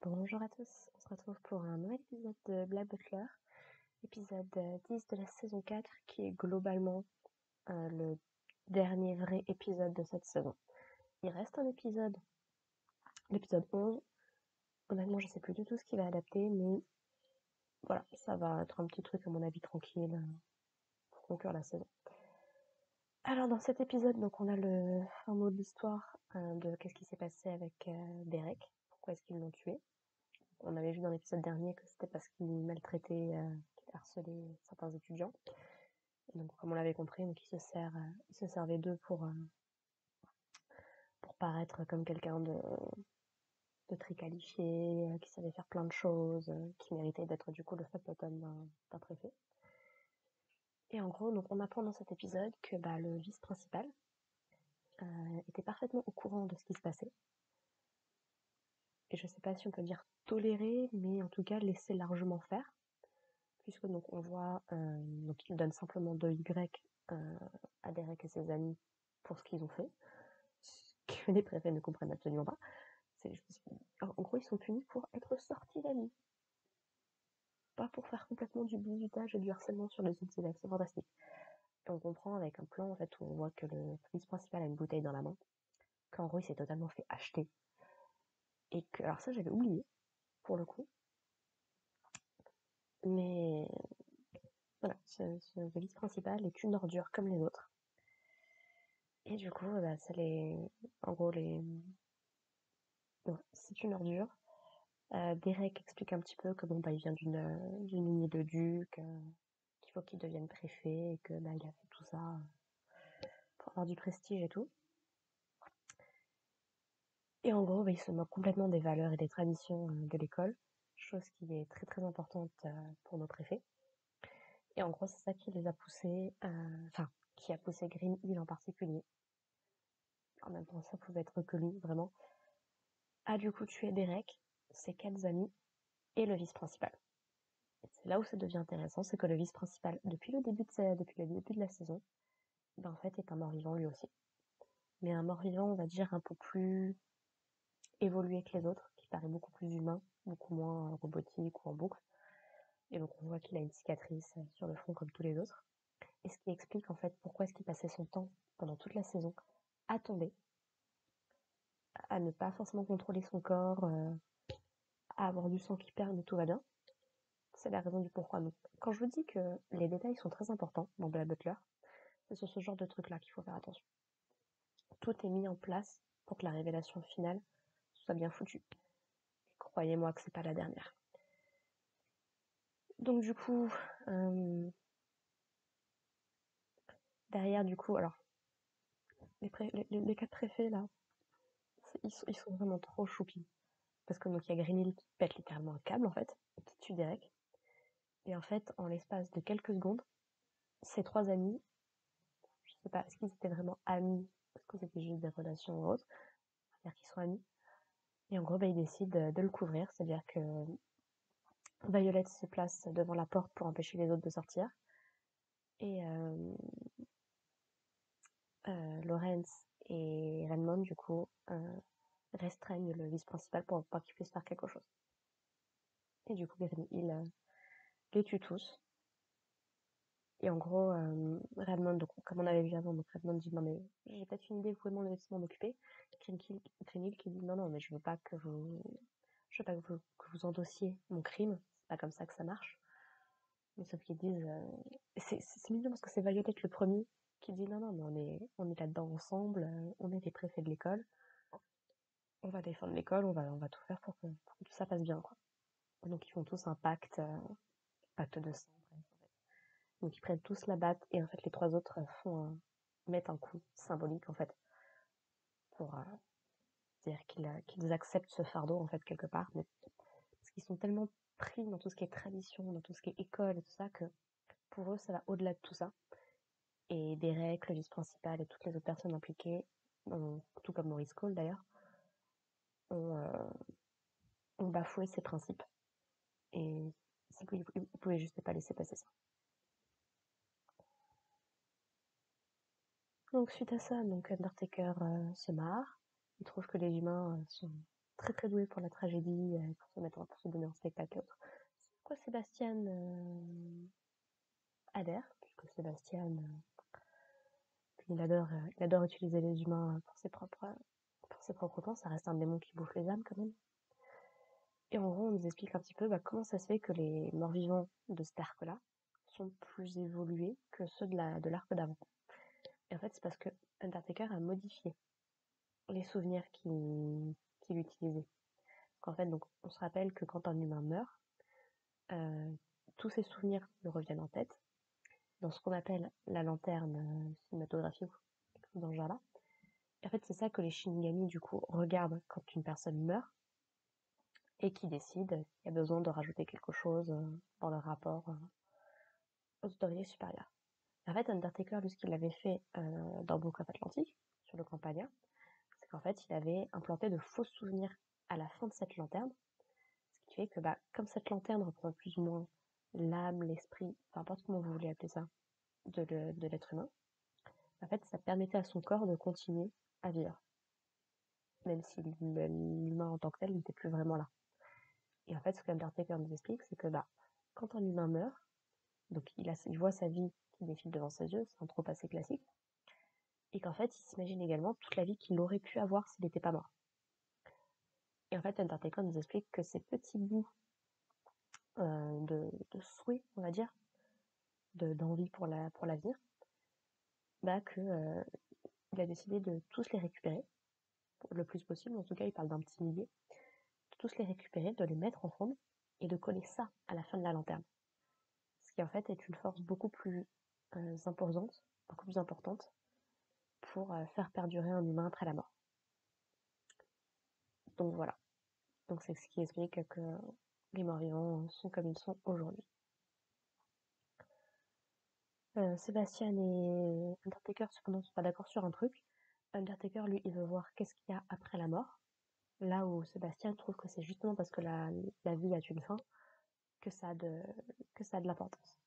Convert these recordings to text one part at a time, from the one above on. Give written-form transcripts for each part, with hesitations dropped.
Bonjour à tous, on se retrouve pour un nouvel épisode de Black Butler, épisode 10 de la saison 4, qui est globalement le dernier vrai épisode de cette saison. Il reste un épisode, l'épisode 11. Honnêtement, je sais plus du tout ce qu'il va adapter, mais voilà, ça va être un petit truc à mon avis tranquille pour conclure la saison. Alors dans cet épisode, donc on a le fin mot de l'histoire de qu'est-ce qui s'est passé avec Derek, pourquoi est-ce qu'ils l'ont tué. On avait vu dans l'épisode dernier que c'était parce qu'il maltraitait, qu'il harcelait certains étudiants. Et donc, comme on l'avait compris, donc il se servait d'eux pour paraître comme quelqu'un de très qualifié, qui savait faire plein de choses, qui méritait d'être du coup le factotum d'un préfet. Et en gros, donc on apprend dans cet épisode que le vice principal était parfaitement au courant de ce qui se passait. Et je sais pas si on peut dire tolérer, mais en tout cas laisser largement faire. Puisque donc on voit, donc il donne simplement 2 Y à Derek et ses amis pour ce qu'ils ont fait, ce que les préfets ne comprennent absolument pas. En gros, ils sont punis pour être sortis d'amis, pas pour faire complètement du bizutage et du harcèlement sur les autres élèves. C'est fantastique. Et on comprend avec un plan en fait où on voit que le police principal a une bouteille dans la main, qu'en gros il s'est totalement fait acheter, et que alors ça j'avais oublié pour le coup, mais voilà, ce police principal est une ordure comme les autres. Et du coup, c'est en gros, c'est une ordure. Derek explique un petit peu que il vient d'une lignée de ducs, qu'il faut qu'il devienne préfet et que, il a fait tout ça pour avoir du prestige et tout. Et en gros, il se moque complètement des valeurs et des traditions de l'école, chose qui est très très importante pour nos préfets. Et en gros, c'est ça qui les a poussés, qui a poussé Green Hill en particulier. En même temps, ça pouvait être que lui, vraiment, a du coup tué Derek, ses 4 amis et le vice principal. Et c'est là où ça devient intéressant, c'est que le vice principal, depuis le début de la saison, en fait, est un mort-vivant lui aussi. Mais un mort-vivant, on va dire, un peu plus évolué que les autres, qui paraît beaucoup plus humain, beaucoup moins robotique ou en boucle. Et donc on voit qu'il a une cicatrice sur le front comme tous les autres. Et ce qui explique en fait pourquoi est-ce qu'il passait son temps pendant toute la saison à tomber, à ne pas forcément contrôler son corps, à avoir du sang qui perd mais tout va bien. C'est la raison du pourquoi. Donc, quand je vous dis que les détails sont très importants dans Black Butler, c'est sur ce genre de truc-là qu'il faut faire attention. Tout est mis en place pour que la révélation finale soit bien foutue. Et croyez-moi que c'est pas la dernière. Donc du coup, derrière du coup, alors les 4 préfets là, ils sont vraiment trop choupis. Parce que donc il y a Greenhill qui pète littéralement un câble en fait, et qui tue Derek. Et en fait, en l'espace de quelques secondes, ces 3 amis, je sais pas, est-ce qu'ils étaient vraiment amis, est-ce que c'était juste des relations ou autres, c'est-à-dire qu'ils sont amis. Et en gros, ils décident de le couvrir, c'est-à-dire que Violet se place devant la porte pour empêcher les autres de sortir. Et Lawrence et Redmond, du coup, restreignent le vice principal pour pas qu'il puisse faire quelque chose. Et du coup, il les tue tous. Et en gros, Redmond, donc, comme on avait vu avant, donc Redmond dit non mais j'ai peut-être une idée, vous pouvez m'en occuper. Greenhill qui dit non mais je veux pas que vous endossiez mon crime, c'est pas comme ça que ça marche. Mais sauf qu'ils disent, c'est mignon parce que c'est Violet le premier qui dit non mais on est là-dedans ensemble, on est les préfets de l'école, on va défendre l'école, on va tout faire pour que tout ça passe bien quoi. Et donc ils font tous un pacte de sang bref, en fait. Donc ils prennent tous la batte et en fait les 3 autres mettent un coup symbolique en fait pour dire qu'ils acceptent ce fardeau en fait quelque part, mais parce qu'ils sont tellement pris dans tout ce qui est tradition, dans tout ce qui est école et tout ça que pour eux ça va au-delà de tout ça. Et Derek, le vice-principal et toutes les autres personnes impliquées, tout comme Maurice Cole d'ailleurs, ont, ont bafoué ces principes. Et ils pouvaient juste pas laisser passer ça. Donc suite à ça, donc Undertaker se marre. Il trouve que les humains sont très très doué pour la tragédie, pour se donner en spectacle et autres. C'est quoi Sébastien adhère, puisque Sébastien, il adore utiliser les humains pour ses propres fins. Ça reste un démon qui bouffe les âmes quand même. Et en gros, on nous explique un petit peu comment ça se fait que les morts-vivants de cet arc-là sont plus évolués que ceux de l'arc d'avant. Et en fait, c'est parce que Undertaker a modifié les souvenirs qu'il utilisait. En fait, donc, on se rappelle que quand un humain meurt, tous ses souvenirs lui reviennent en tête, dans ce qu'on appelle la lanterne cinématographique, dans ce genre-là. Et en fait, c'est ça que les Shinigami, du coup, regardent quand une personne meurt, et qui décident qu'il y a besoin de rajouter quelque chose dans le rapport aux autorités supérieures. En fait, Undertaker, lui, ce qu'il avait fait dans Book of Atlantic, sur le Campania, c'est qu'en fait, il avait implanté de faux souvenirs à la fin de cette lanterne, ce qui fait que, comme cette lanterne représente plus ou moins l'âme, l'esprit, peu importe comment vous voulez appeler ça, de l'être humain, en fait, ça permettait à son corps de continuer à vivre, même si l'humain en tant que tel n'était plus vraiment là. Et en fait, ce qu'Undertaker nous explique, c'est que quand un humain meurt, donc il voit sa vie qui défile devant ses yeux, c'est un trop passé classique, et qu'en fait, il s'imagine également toute la vie qu'il aurait pu avoir s'il n'était pas mort. Et en fait, Undertaker nous explique que ces petits bouts de souhait, on va dire, d'envie pour l'avenir, il a décidé de tous les récupérer, le plus possible, en tout cas il parle d'un petit millier, de tous les récupérer, de les mettre ensemble, et de coller ça à la fin de la lanterne. Ce qui en fait est une force beaucoup plus imposante, beaucoup plus importante, pour faire perdurer un humain après la mort. Donc voilà. Donc c'est ce qui explique que les morts-vivants sont comme ils sont aujourd'hui. Sébastien et Undertaker cependant sont pas d'accord sur un truc. Undertaker, lui, il veut voir qu'est-ce qu'il y a après la mort. Là où Sébastien trouve que c'est justement parce que la vie a une fin que ça a de l'importance.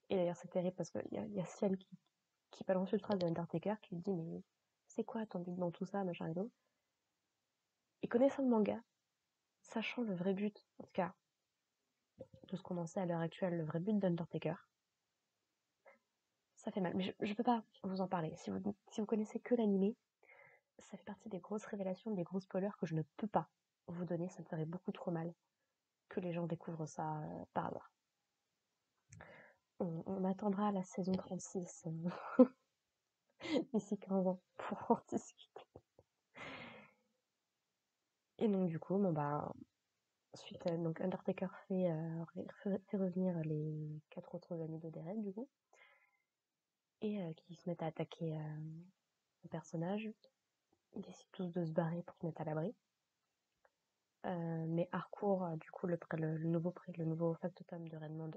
Et d'ailleurs, c'est terrible parce qu'il y a Ciel qui balance une phrase de Undertaker qui lui dit mais c'est quoi ton but dans tout ça, machin et tout. Et connaissant le manga, sachant le vrai but, en tout cas, de ce qu'on en sait à l'heure actuelle, le vrai but d'Undertaker, ça fait mal. Mais je peux pas vous en parler. Si vous connaissez que l'animé, ça fait partie des grosses révélations, des gros spoilers que je ne peux pas vous donner. Ça me ferait beaucoup trop mal que les gens découvrent ça par hasard. On attendra la saison 36 d'ici 15 ans pour en discuter. Et donc du coup, suite donc Undertaker fait revenir les 4 autres amis de Derek du coup, et qui se mettent à attaquer le personnage. Ils décident tous de se barrer pour se mettre à l'abri. Mais Harcourt, du coup, le nouveau factotum de Redmond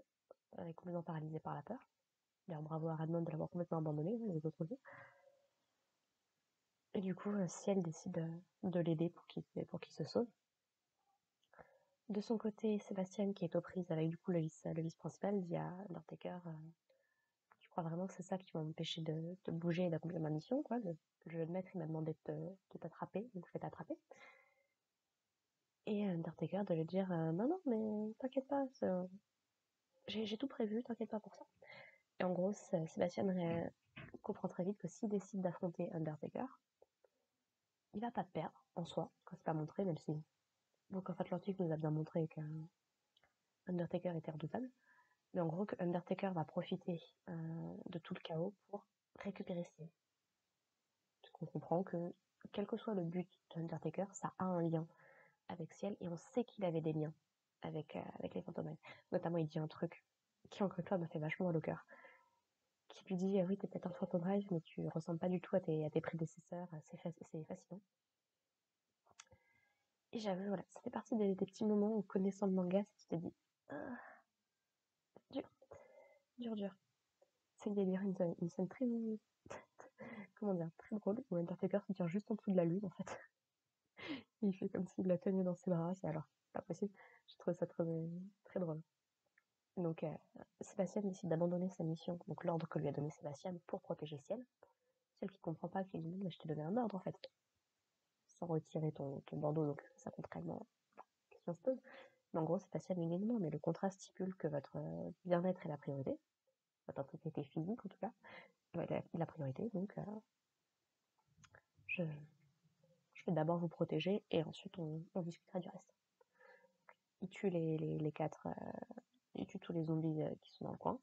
est complètement paralysé par la peur. D'ailleurs, bravo à Redmond de l'avoir complètement abandonné, les autres aussi. Et du coup, Ciel décide de l'aider pour qu'il se sauve. De son côté, Sébastien, qui est aux prises avec du coup le vice principal, dit à Undertaker tu crois vraiment que c'est ça qui va m'empêcher de bouger et d'accomplir ma mission, quoi. Le jeu de maître, il m'a demandé de t'attraper, donc je vais t'attraper. Et Undertaker de lui dire non, non, mais t'inquiète pas, j'ai tout prévu, t'inquiète pas pour ça. Et en gros, Sébastien comprend très vite que s'il décide d'affronter Undertaker, il va pas perdre en soi, quand c'est pas montré, même si Book of Atlantic nous a bien montré que Undertaker était redoutable. Mais en gros, que Undertaker va profiter de tout le chaos pour récupérer Ciel. Parce qu'on comprend que, quel que soit le but d'Undertaker, ça a un lien avec Ciel, et on sait qu'il avait des liens avec les Fantomen. Notamment, il dit un truc qui, encore une fois, me fait vachement mal au cœur. Qui lui dit oui, t'es peut-être un Phantom Drive, mais tu ressembles pas du tout à tes prédécesseurs, c'est fascinant. Et j'avoue, voilà, ça fait partie des petits moments où, connaissant le manga, tu te dis ah, dur, dur, dur. C'est d'ailleurs une scène très, comment dire, très drôle, où Undertaker se tient juste en dessous de la lune, en fait. Il fait comme s'il la tenait dans ses bras, c'est alors pas possible. Je trouve ça très, très drôle. Donc, Sébastien décide d'abandonner sa mission, donc l'ordre que lui a donné Sébastien pour protéger Ciel. Ciel qui comprend pas, qui lui dit, mais je t'ai donné un ordre, en fait. sans retirer ton bandeau, donc ça contrairement, la question se pose. Mais en gros, c'est pas si non, mais le contrat stipule que votre bien-être est la priorité, votre intégrité physique en tout cas, est la priorité, donc je vais d'abord vous protéger et ensuite on discutera du reste. Il tue les quatre, il tue tous les zombies qui sont dans le coin.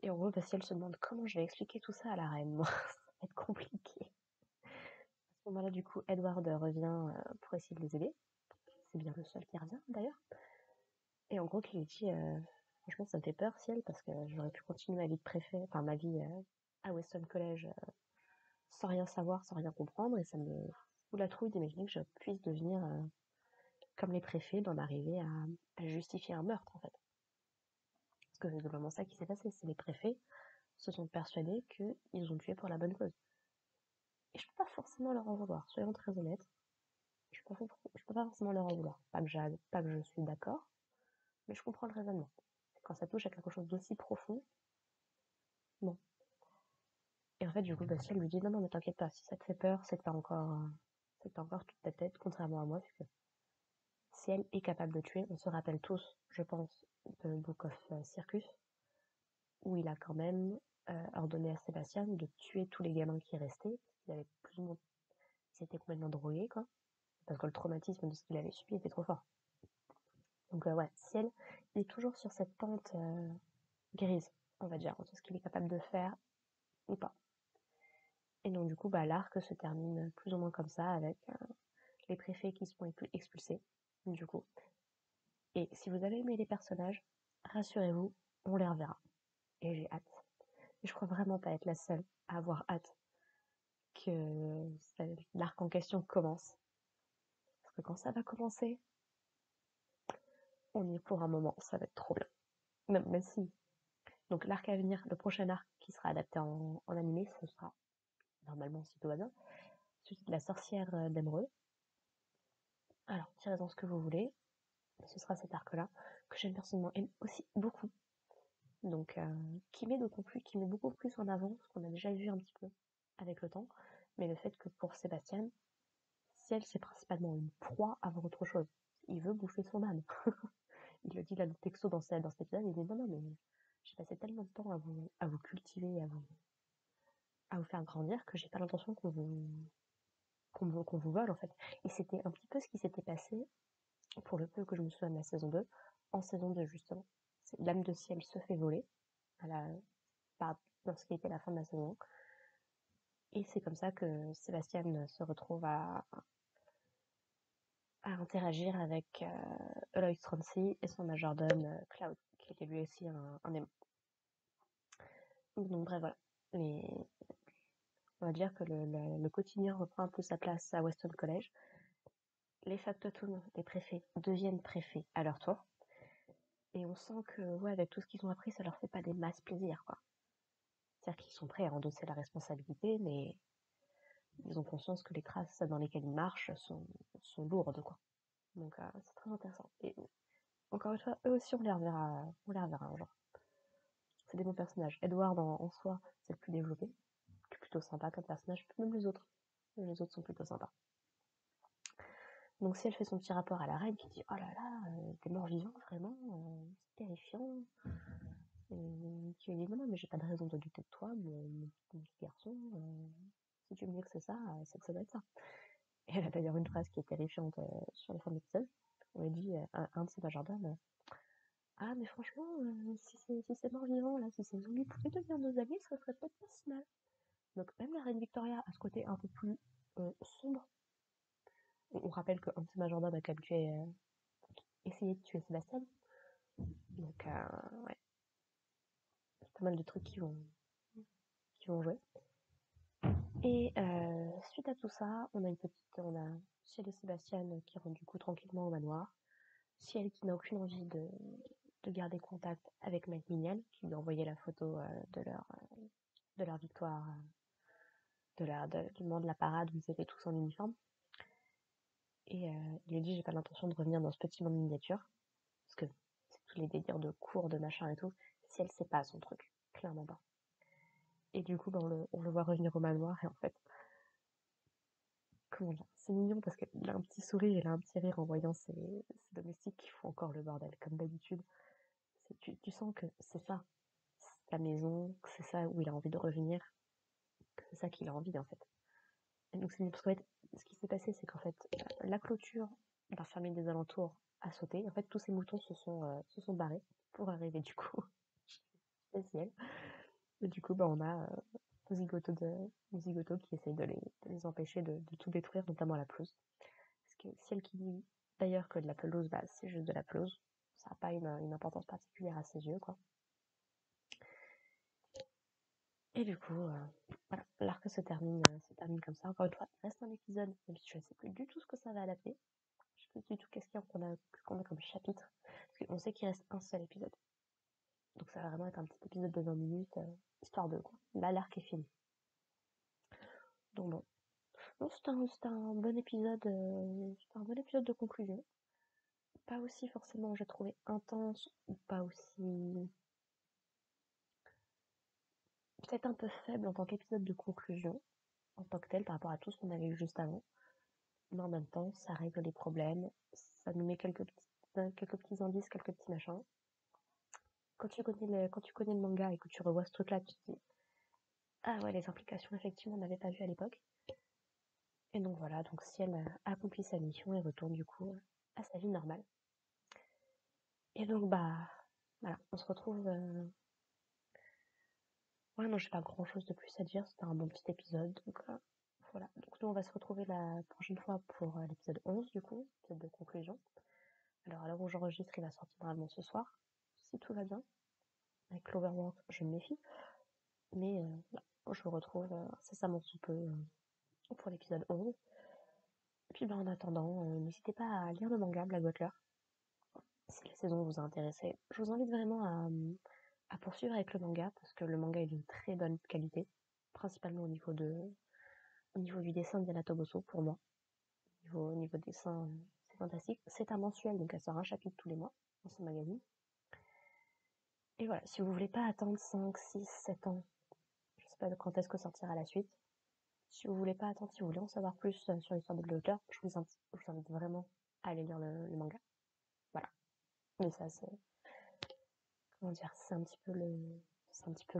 Et en gros, Bastien se demande comment je vais expliquer tout ça à la reine. Moi, ça va être compliqué. À ce moment-là, du coup, Edward revient pour essayer de les aider. C'est bien le seul qui revient, d'ailleurs. Et en gros, qui lui dit franchement, ça me fait peur, Ciel, parce que j'aurais pu continuer ma vie de préfet, enfin ma vie à Weston College sans rien savoir, sans rien comprendre, et ça me fout la trouille d'imaginer que je puisse devenir comme les préfets, d'en arriver à justifier un meurtre, en fait. Parce que c'est vraiment ça qui s'est passé. C'est les préfets se sont persuadés qu'ils ont tué pour la bonne cause. Et je peux pas forcément leur en vouloir, soyons très honnêtes. Je peux pas forcément leur en vouloir. Pas que je suis d'accord, mais je comprends le raisonnement. Quand ça touche à quelque chose d'aussi profond, non. Et en fait, du coup, Bastien lui dit, non, mais t'inquiète pas, si ça te fait peur, c'est que t'as encore toute ta tête, contrairement à moi, puisque si elle est capable de tuer, on se rappelle tous, je pense, de Book of Circus, où il a quand même ordonné à Sébastien de tuer tous les gamins qui restaient, ils avaient plus ou moins, ils étaient complètement drogués, quoi, parce que le traumatisme de ce qu'il avait subi était trop fort. Donc ouais, Ciel, il est toujours sur cette pente grise, on va dire, entre ce qu'il est capable de faire ou pas. Et donc du coup, l'arc se termine plus ou moins comme ça, avec les préfets qui se font expulsés, du coup. Et si vous avez aimé les personnages, rassurez-vous, on les reverra. Et j'ai hâte. Et je crois vraiment pas être la seule à avoir hâte que l'arc en question commence. Parce que quand ça va commencer, on y est pour un moment, ça va être trop bien. Même si. Donc l'arc à venir, le prochain arc qui sera adapté en animé, ce sera, normalement si tout va bien, celui de la sorcière d'Emeraude. Alors, tirez-en ce que vous voulez, mais ce sera cet arc-là, que j'aime personnellement aussi beaucoup. Donc, qui met beaucoup plus en avant ce qu'on a déjà vu un petit peu avec le temps, mais le fait que pour Sébastien, Ciel, c'est principalement une proie avant autre chose. Il veut bouffer son âme. Il le dit là, le texto dans cet épisode, il dit non, mais j'ai passé tellement de temps à vous cultiver, à vous faire grandir, que j'ai pas l'intention qu'on vous vole, en fait. Et c'était un petit peu ce qui s'était passé, pour le peu que je me souviens de la saison 2, en saison 2, justement. L'âme de Ciel se fait voler, dans ce qui était la fin de la saison 1. Et c'est comme ça que Sébastien se retrouve à interagir avec Eloy Stroncy et son majordome Cloud, qui était lui aussi un démon. Donc bref, voilà. On va dire que le quotidien reprend un peu sa place à Weston College. Les factotums, les préfets, deviennent préfets à leur tour. Et on sent que, ouais, avec tout ce qu'ils ont appris, ça leur fait pas des masses plaisir, quoi. C'est-à-dire qu'ils sont prêts à endosser la responsabilité, mais ils ont conscience que les traces dans lesquelles ils marchent sont lourdes, quoi. Donc c'est très intéressant. Et encore une fois, eux aussi on les reverra un jour. C'est des bons personnages. Edward en soi, c'est le plus développé, qui est plutôt sympa comme personnage, même les autres. Les autres sont plutôt sympas. Donc si elle fait son petit rapport à la reine qui dit oh là là, t'es mort vivant vraiment, c'est terrifiant. Et qui lui dit non mais j'ai pas de raison de douter de toi, mon petit garçon. Si tu me dis que c'est ça, c'est que ça doit être ça. Et elle a d'ailleurs une phrase qui est terrifiante sur les fins de l'épisode. On lui dit un de ses majordomes ah mais franchement, si c'est mort vivant là, si ces zombies pouvaient devenir nos amis, ça serait peut-être pas si mal. Donc même la reine Victoria a ce côté un peu plus sombre. On rappelle qu'un de ses majordomes a quand même essayé de tuer Sébastien. Donc ouais, pas mal de trucs qui vont jouer. Et suite à tout ça, on a Ciel et Sébastien qui rentrent du coup tranquillement au manoir. Ciel qui n'a aucune envie de garder contact avec Macmillan, qui lui a envoyé la photo de leur victoire, du moment de la parade où ils étaient tous en uniforme. Et il lui dit j'ai pas l'intention de revenir dans ce petit monde miniature, parce que c'est tous les délires de cours, de machin et tout. Ciel, c'est pas son truc, clairement pas. Et du coup, on le voit revenir au manoir, et en fait, comment dire, c'est mignon parce qu'il a un petit sourire, il a un petit rire en voyant ses domestiques qui font encore le bordel, comme d'habitude. Tu sens que c'est ça, sa maison, que c'est ça où il a envie de revenir, que c'est ça qu'il a envie en fait. Et donc c'est parce qu'en fait, ce qui s'est passé, c'est qu'en fait, la clôture d'un fermier des alentours a sauté. En fait, tous ces moutons se sont barrés pour arriver du coup au ciel. Et du coup, bah, on a Zigoto qui essaye de les empêcher de tout détruire, notamment la pelouse. Parce que celle qui dit d'ailleurs que de la pelouse, bah, c'est juste de la pelouse. Ça n'a pas une importance particulière à ses yeux, quoi. Et du coup, voilà, l'arc se termine comme ça. Encore une fois, il reste un épisode, même si je ne sais plus du tout ce que ça va adapter. Je sais plus du tout qu'on a comme chapitre. Parce qu'on sait qu'il reste un seul épisode. Donc ça va vraiment être un petit épisode de 20 minutes, histoire de quoi. Là, l'arc est fini. Donc bon. Non, c'était un bon épisode, de conclusion. Pas aussi forcément, j'ai trouvé intense, ou pas aussi, peut-être un peu faible en tant qu'épisode de conclusion, en tant que tel, par rapport à tout ce qu'on avait eu juste avant. Mais en même temps, ça règle les problèmes, ça nous met quelques petits indices, quelques petits machins. Quand tu connais le manga et que tu revois ce truc-là, tu te dis, ah ouais, les implications, effectivement, on n'avait pas vu à l'époque. Et donc voilà, donc Ciel accomplit sa mission et retourne du coup à sa vie normale. Et donc bah voilà, on se retrouve. Ouais, non, j'ai pas grand chose de plus à dire, c'était un bon petit épisode. Donc voilà, donc nous on va se retrouver la prochaine fois pour l'épisode 11 du coup, l'épisode de conclusion. Alors à l'heure où j'enregistre, il va sortir normalement ce soir, si tout va bien. Avec l'Overwork, je me méfie. Mais voilà, je vous retrouve incessamment sous peu pour l'épisode 11. Et puis bah, en attendant, n'hésitez pas à lire le manga Black Butler. Si la saison vous a intéressé, je vous invite vraiment à poursuivre avec le manga parce que le manga est d'une très bonne qualité, principalement au niveau du dessin d'Yana Toboso pour moi. Au niveau dessin, c'est fantastique. C'est un mensuel, donc elle sort un chapitre tous les mois dans son magazine. Et voilà, si vous voulez pas attendre 5, 6, 7 ans, je sais pas quand est-ce que sortira la suite, si vous voulez pas attendre, si vous voulez en savoir plus sur l'histoire de l'auteur, je vous invite vraiment à aller lire le manga. Voilà. Mais ça, c'est, comment dire, c'est un petit peu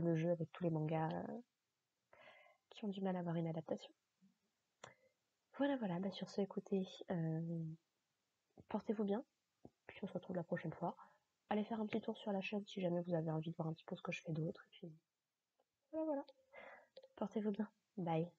le jeu avec tous les mangas qui ont du mal à avoir une adaptation. Voilà, voilà, bah sur ce, écoutez, portez-vous bien, puis on se retrouve la prochaine fois. Allez faire un petit tour sur la chaîne si jamais vous avez envie de voir un petit peu ce que je fais d'autre. Et puis voilà, voilà. Portez-vous bien. Bye.